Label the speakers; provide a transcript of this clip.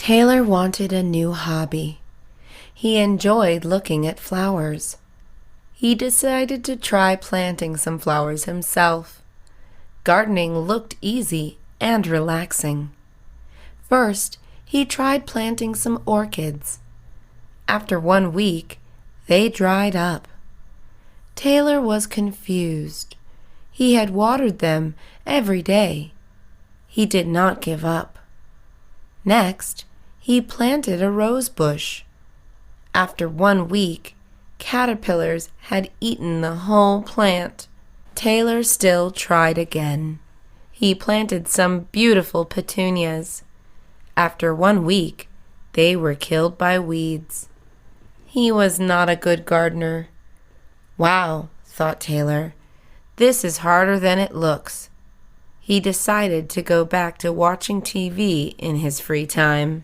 Speaker 1: Taylor wanted a new hobby. He enjoyed looking at flowers. He decided to try planting some flowers himself. Gardening looked easy and relaxing. First, he tried planting some orchids. After 1 week, they dried up. Taylor was confused. He had watered them every day. He did not give up. Next, he planted a rose bush. After 1 week, caterpillars had eaten the whole plant. Taylor still tried again. He planted some beautiful petunias. After 1 week, they were killed by weeds. He was not a good gardener. Wow, thought Taylor, this is harder than it looks. He decided to go back to watching TV in his free time.